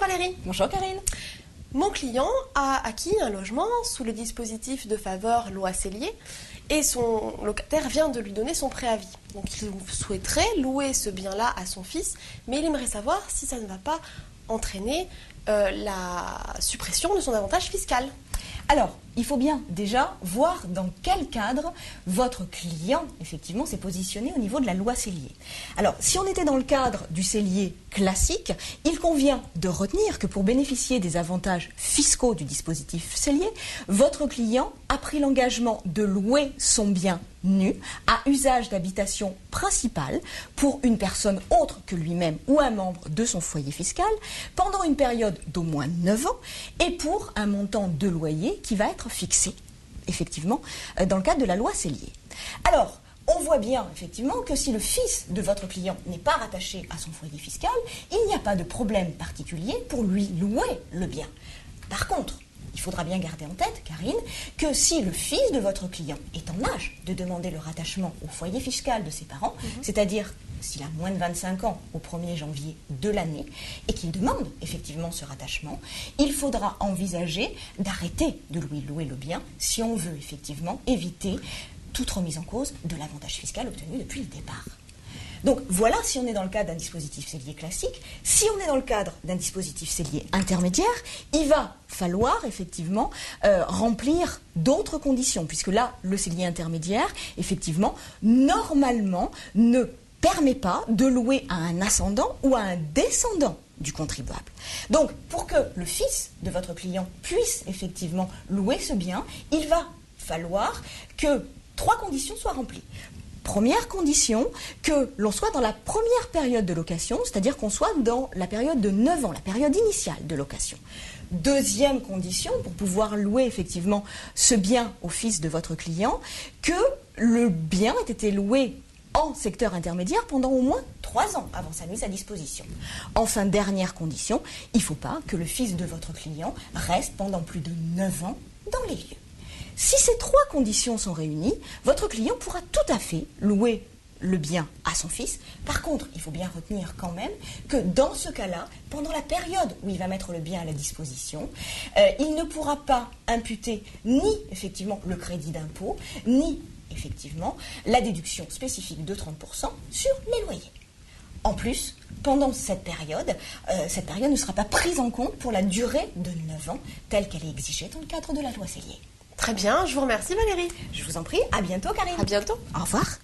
Valérie. Bonjour Karine. Mon client a acquis un logement sous le dispositif de faveur loi Cellier et son locataire vient de lui donner son préavis. Donc il souhaiterait louer ce bien-là à son fils, mais il aimerait savoir si ça ne va pas entraîner la suppression de son avantage fiscal. Alors, il faut bien déjà voir dans quel cadre votre client, effectivement, s'est positionné au niveau de la loi Cellier. Alors, si on était dans le cadre du Cellier classique, il convient de retenir que pour bénéficier des avantages fiscaux du dispositif Cellier, votre client a pris l'engagement de louer son bien nu à usage d'habitation principale pour une personne autre que lui-même ou un membre de son foyer fiscal pendant une période d'au moins 9 ans et pour un montant de loyer qui va être fixé, effectivement, dans le cadre de la loi Cellier. Alors, on voit bien, effectivement, que si le fils de votre client n'est pas rattaché à son foyer fiscal, il n'y a pas de problème particulier pour lui louer le bien. Par contre, il faudra bien garder en tête, Karine, que si le fils de votre client est en âge de demander le rattachement au foyer fiscal de ses parents, c'est-à-dire s'il a moins de 25 ans au 1er janvier de l'année et qu'il demande effectivement ce rattachement, il faudra envisager d'arrêter de lui louer le bien si on veut effectivement éviter toute remise en cause de l'avantage fiscal obtenu depuis le départ. Donc voilà si on est dans le cadre d'un dispositif Cellier classique. Si on est dans le cadre d'un dispositif Cellier intermédiaire, il va falloir effectivement remplir d'autres conditions, puisque là, le Cellier intermédiaire, effectivement, normalement, ne permet pas de louer à un ascendant ou à un descendant du contribuable. Donc, pour que le fils de votre client puisse effectivement louer ce bien, il va falloir que 3 conditions soient remplies. Première condition, que l'on soit dans la première période de location, c'est-à-dire qu'on soit dans la période de 9 ans, la période initiale de location. Deuxième condition, pour pouvoir louer effectivement ce bien au fils de votre client, que le bien ait été loué en secteur intermédiaire pendant au moins 3 ans avant sa mise à disposition. Enfin, dernière condition, il ne faut pas que le fils de votre client reste pendant plus de 9 ans dans les lieux. Si ces 3 conditions sont réunies, votre client pourra tout à fait louer le bien à son fils. Par contre, il faut bien retenir quand même que dans ce cas-là, pendant la période où il va mettre le bien à la disposition, il ne pourra pas imputer ni effectivement le crédit d'impôt, ni effectivement la déduction spécifique de 30% sur les loyers. En plus, pendant cette période ne sera pas prise en compte pour la durée de 9 ans, telle qu'elle est exigée dans le cadre de la loi Cellier. Très bien, je vous remercie Valérie. Je vous en prie, à bientôt Karine. À bientôt. Au revoir.